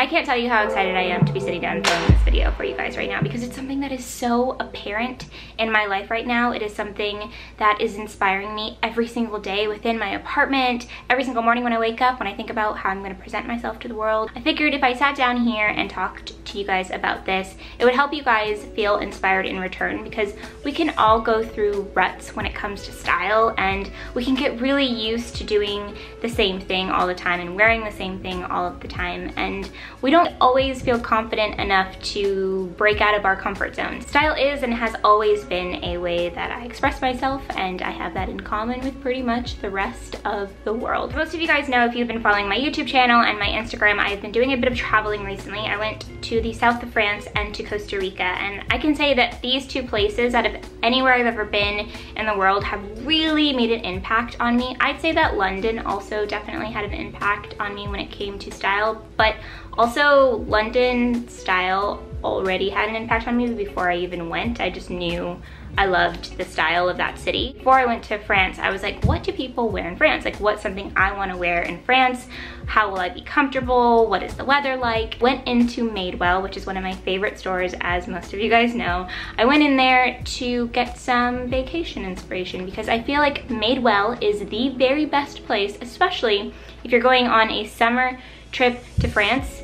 I can't tell you how excited I am to be sitting down and filming this video for you guys right now, because it's something that is so apparent in my life right now. It is something that is inspiring me every single day within my apartment, every single morning when I wake up, when I think about how I'm going to present myself to the world. I figured if I sat down here and talked to you guys about this, it would help you guys feel inspired in return, because we can all go through ruts when it comes to style, and we can get really used to doing the same thing all the time and wearing the same thing all of the time, and we don't always feel confident enough to break out of our comfort zone. Style is and has always been a way that I express myself, and I have that in common with pretty much the rest of the world. Most of you guys know, if you've been following my YouTube channel and my Instagram, I've been doing a bit of traveling recently. I went to the south of France and to Costa Rica, and I can say that these two places, out of anywhere I've ever been in the world, have really made an impact on me. I'd say that London also definitely had an impact on me when it came to style, but also London style already had an impact on me before I even went. I just knew I loved the style of that city. Before I went to France, I was like, what do people wear in France? Like, what's something I want to wear in France? How will I be comfortable? What is the weather like? Went into Madewell, which is one of my favorite stores, as most of you guys know. I went in there to get some vacation inspiration, because I feel like Madewell is the very best place, especially if you're going on a summer trip to France.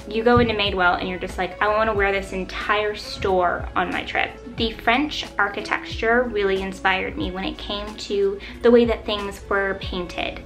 You go into Madewell and you're just like, I want to wear this entire store on my trip. The French architecture really inspired me when it came to the way that things were painted.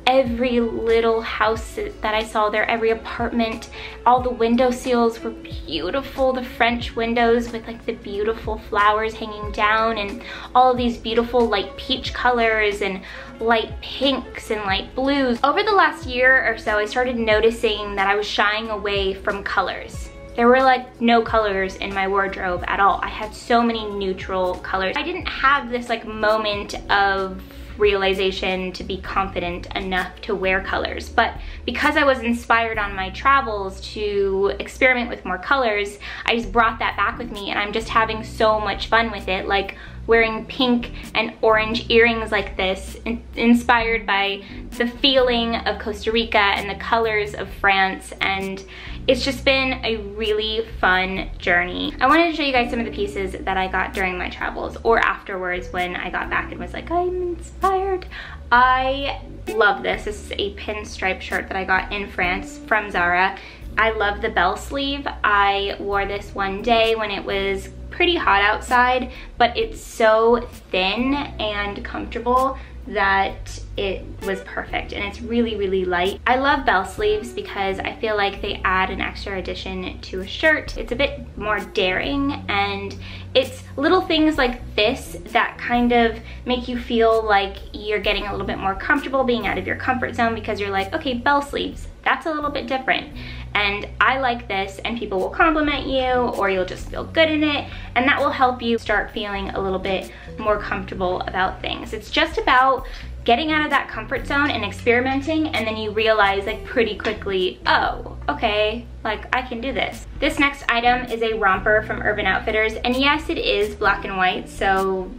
Every little house that I saw there, every apartment, all the window sills were beautiful. The French windows with like the beautiful flowers hanging down, and all of these beautiful light peach colors and light pinks and light blues. Over the last year or so, I started noticing that I was shying away from colors. There were like no colors in my wardrobe at all. I had so many neutral colors. I didn't have this like moment of realization to be confident enough to wear colors, but because I was inspired on my travels to experiment with more colors, I just brought that back with me, and I'm just having so much fun with it, like wearing pink and orange earrings like this, inspired by the feeling of Costa Rica and the colors of France, and it's just been a really fun journey. I wanted to show you guys some of the pieces that I got during my travels, or afterwards when I got back and was like, I'm inspired. I love this. This is a pinstripe shirt that I got in France from Zara. I love the bell sleeve. I wore this one day when it was pretty hot outside, but it's so thin and comfortable that it was perfect, and it's really, really light. I love bell sleeves because I feel like they add an extra addition to a shirt. It's a bit more daring, and it's little things like this that kind of make you feel like you're getting a little bit more comfortable being out of your comfort zone, because you're like, okay, bell sleeves, that's a little bit different. And I like this, and people will compliment you, or you'll just feel good in it, and that will help you start feeling a little bit more comfortable about things. It's just about getting out of that comfort zone and experimenting, and then you realize like pretty quickly, oh, okay, like I can do this. This next item is a romper from Urban Outfitters, and yes, it is black and white, so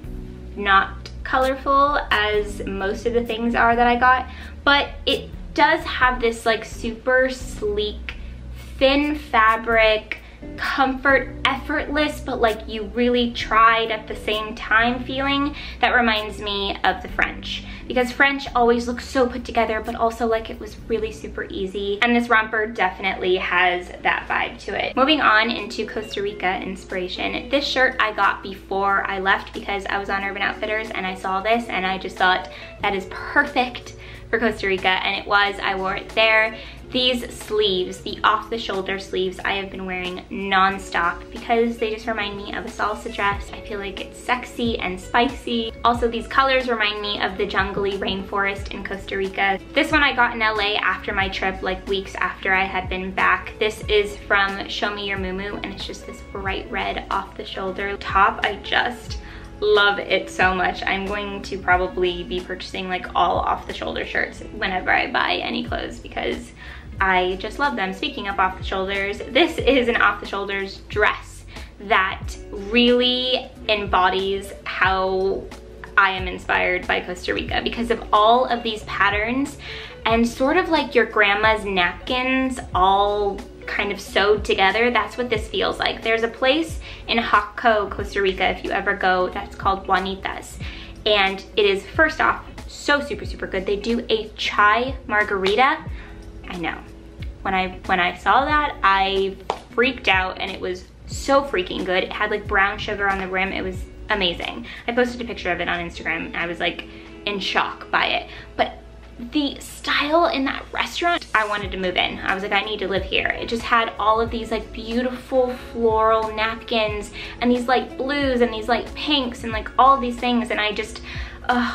not colorful as most of the things are that I got, but it does have this like super sleek, thin fabric, comfort, effortless, but like you really tried at the same time feeling that reminds me of the French, because French always looks so put together, but also like it was really super easy, and this romper definitely has that vibe to it. Moving on into Costa Rica inspiration. This shirt I got before I left because I was on Urban Outfitters and I saw this and I just thought that is perfect for Costa Rica, and it was. I wore it there. These sleeves, the off-the-shoulder sleeves, I have been wearing non-stop because they just remind me of a salsa dress. I feel like it's sexy and spicy. Also, these colors remind me of the jungly rainforest in Costa Rica. This one I got in LA after my trip, like weeks after I had been back. This is from Show Me Your Muumuu, and it's just this bright red off-the-shoulder top. I just love it so much. I'm going to probably be purchasing like all off-the-shoulder shirts whenever I buy any clothes, because I just love them. Speaking of off the shoulders, this is an off the shoulders dress that really embodies how I am inspired by Costa Rica, because of all of these patterns and sort of like your grandma's napkins all kind of sewed together. That's what this feels like. There's a place in Jaco, Costa Rica, if you ever go, that's called Juanitas. And it is, first off, so super, super good. They do a chai margarita. I know. When I saw that, I freaked out, and it was so freaking good. It had like brown sugar on the rim. It was amazing. I posted a picture of it on Instagram, and I was like in shock by it. But the style in that restaurant, I wanted to move in. I was like, I need to live here. It just had all of these like beautiful floral napkins and these light blues and these light pinks and like all of these things. And I just,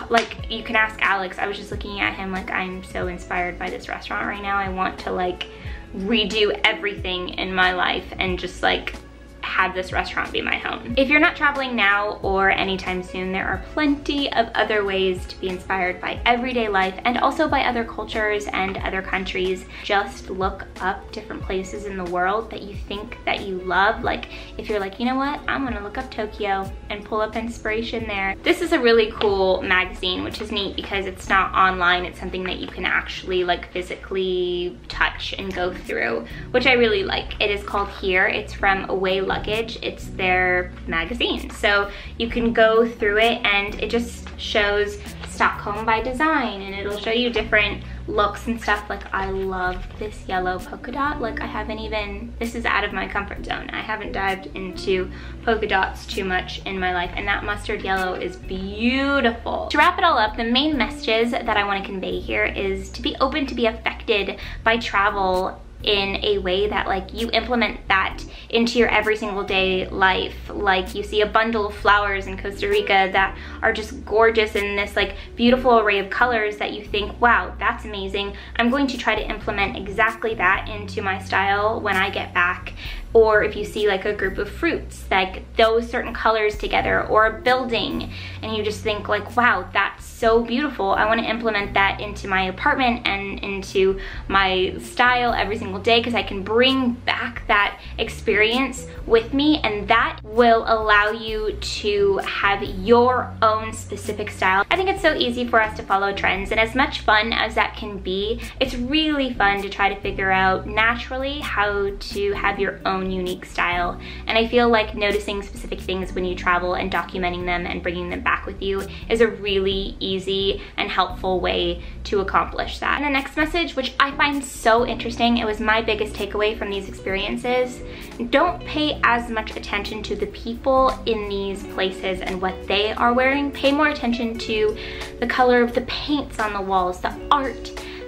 like, you can ask Alex. I was just looking at him like, I'm so inspired by this restaurant right now. I want to like redo everything in my life and just like have this restaurant be my home. If you're not traveling now or anytime soon, there are plenty of other ways to be inspired by everyday life and also by other cultures and other countries. Just look up different places in the world that you think that you love. Like if you're like, you know what, I'm gonna look up Tokyo and pull up inspiration there. This is a really cool magazine, which is neat because it's not online. It's something that you can actually like physically touch and go through, which I really like. It is called Here. It's from Away Luggage. It's their magazine. So you can go through it, and it just shows Stockholm by design, and it'll show you different looks and stuff. Like I love this yellow polka dot. Like I haven't even, this is out of my comfort zone. I haven't dived into polka dots too much in my life, and that mustard yellow is beautiful. To wrap it all up, the main messages that I want to convey here is to be open to be affected by travel in a way that like you implement that into your every single day life. Like you see a bundle of flowers in Costa Rica that are just gorgeous in this like beautiful array of colors that you think, wow, that's amazing. I'm going to try to implement exactly that into my style when I get back. Or if you see like a group of fruits, like those certain colors together, or a building, and you just think like, wow, that's so beautiful. I want to implement that into my apartment and into my style every single day, because I can bring back that experience with me, and that will allow you to have your own specific style. I think it's so easy for us to follow trends, and as much fun as that can be, it's really fun to try to figure out naturally how to have your own unique style. And I feel like noticing specific things when you travel and documenting them and bringing them back with you is a really easy and helpful way to accomplish that. And the next message, which I find so interesting, it was my biggest takeaway from these experiences: don't pay as much attention to the people in these places and what they are wearing. Pay more attention to the color of the paints on the walls, the art,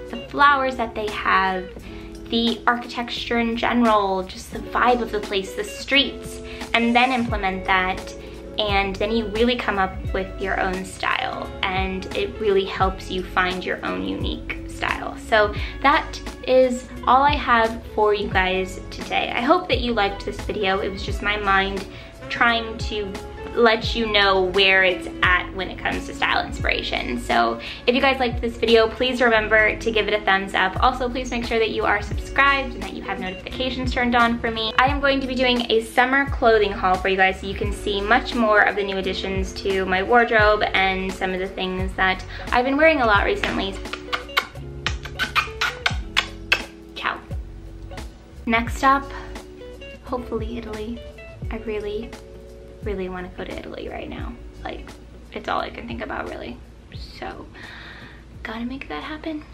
the flowers that they have, the architecture in general, just the vibe of the place, the streets, and then implement that. And then you really come up with your own style, and it really helps you find your own unique style. So that is all I have for you guys today. I hope that you liked this video. It was just my mind trying to let you know where it's at when it comes to style inspiration. So if you guys liked this video, please remember to give it a thumbs up. Also, please make sure that you are subscribed and that you have notifications turned on for me. I am going to be doing a summer clothing haul for you guys, so you can see much more of the new additions to my wardrobe and some of the things that I've been wearing a lot recently. Ciao. Next up, hopefully Italy. I really want to go to Italy right now. Like, it's all I can think about, really. So, gotta make that happen.